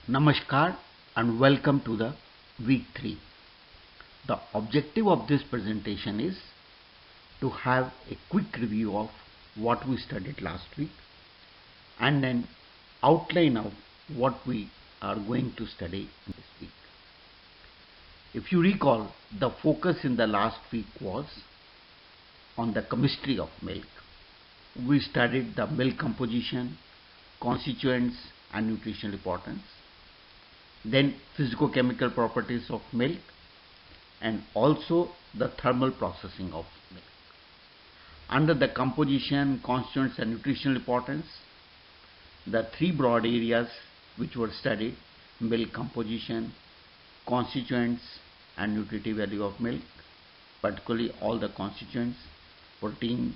Namaskar and welcome to the week 3. The objective of this presentation is to have a quick review of what we studied last week and an outline of what we are going to study this week. If you recall, the focus in the last week was on the chemistry of milk. We studied the milk composition, constituents and nutritional importance, then physicochemical properties of milk, and also the thermal processing of milk. Under the composition, constituents and nutritional importance, the three broad areas which were studied: milk composition, constituents and nutritive value of milk, particularly all the constituents, protein,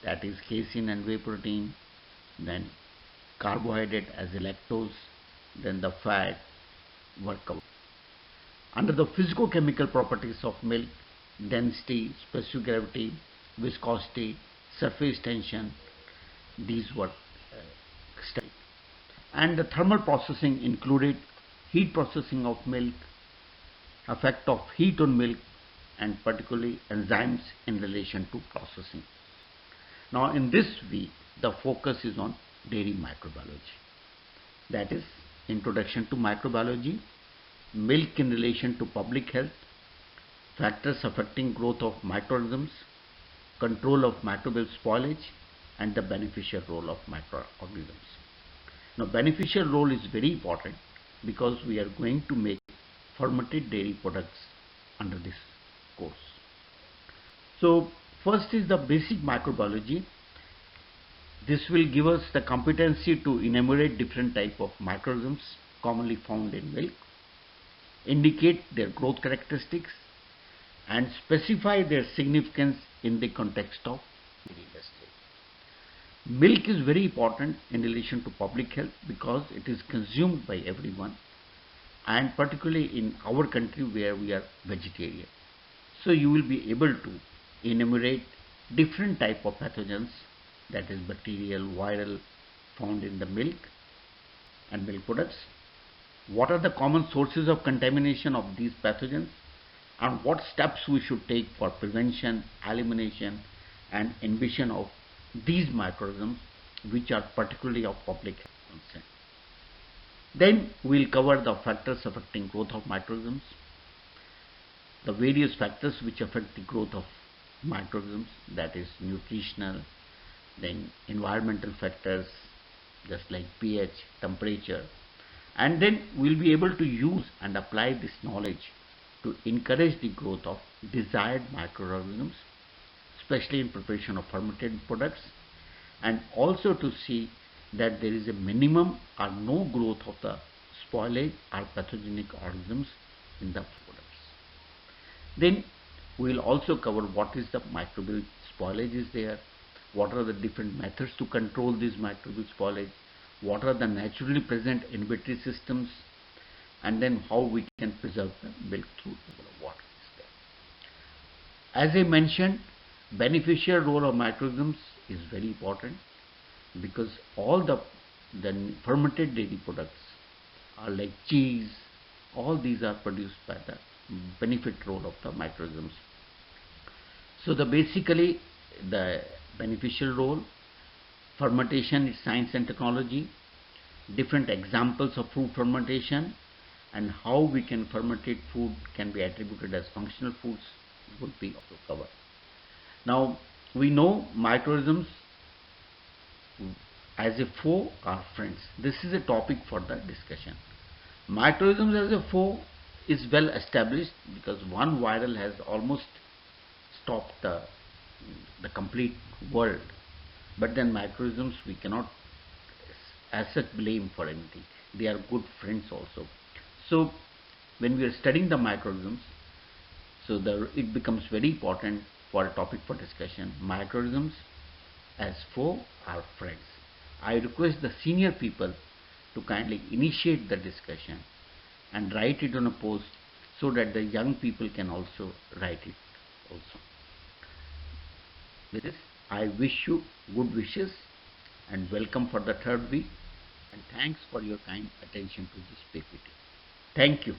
that is casein and whey protein, then carbohydrate as lactose, then the fat were covered. Under the physicochemical properties of milk, density, specific gravity, viscosity, surface tension, these were studied. And the thermal processing included heat processing of milk, effect of heat on milk, and particularly enzymes in relation to processing. Now in this week, the focus is on dairy microbiology. That is, introduction to microbiology, milk in relation to public health, factors affecting growth of microorganisms, control of microbial spoilage, and the beneficial role of microorganisms. Now beneficial role is very important because we are going to make fermented dairy products under this course. So first is the basic microbiology. This will give us the competency to enumerate different types of microorganisms commonly found in milk, indicate their growth characteristics, and specify their significance in the context of dairy industry. Milk is very important in relation to public health because it is consumed by everyone, and particularly in our country where we are vegetarian. So you will be able to enumerate different type of pathogens, that is bacterial, viral, found in the milk and milk products. What are the common sources of contamination of these pathogens, and what steps we should take for prevention, elimination and inhibition of these microorganisms which are particularly of public health concern. Then we will cover the factors affecting growth of microorganisms, the various factors which affect the growth of microorganisms, that is nutritional, then environmental factors just like pH, temperature, and then we will be able to use and apply this knowledge to encourage the growth of desired microorganisms, especially in preparation of fermented products, and also to see that there is a minimum or no growth of the spoilage or pathogenic organisms in the products. Then we will also cover what is the microbial spoilage is there, what are the different methods to control this microbial spoilage, what are the naturally present inhibitory systems, and then how we can preserve the milk through water is there. As I mentioned, beneficial role of microorganisms is very important because all the fermented dairy products are like cheese, all these are produced by the benefit role of the microorganisms. So basically the beneficial role, fermentation is science and technology, different examples of food fermentation, and how we can fermentate food can be attributed as functional foods would be also covered. Now we know microorganisms as a foe or friends. This is a topic for the discussion. Microorganisms as a foe is well established because one viral has almost stopped the complete world, but then microorganisms we cannot as such blame for anything. They are good friends also. So when we are studying the microorganisms, so it becomes very important for a topic for discussion: microorganisms as foe or friends. I request the senior people to kindly initiate the discussion and write it on a post so that the young people can also write it also. With this, I wish you good wishes and welcome for the third week. and thanks for your kind attention to this PPT. Thank you.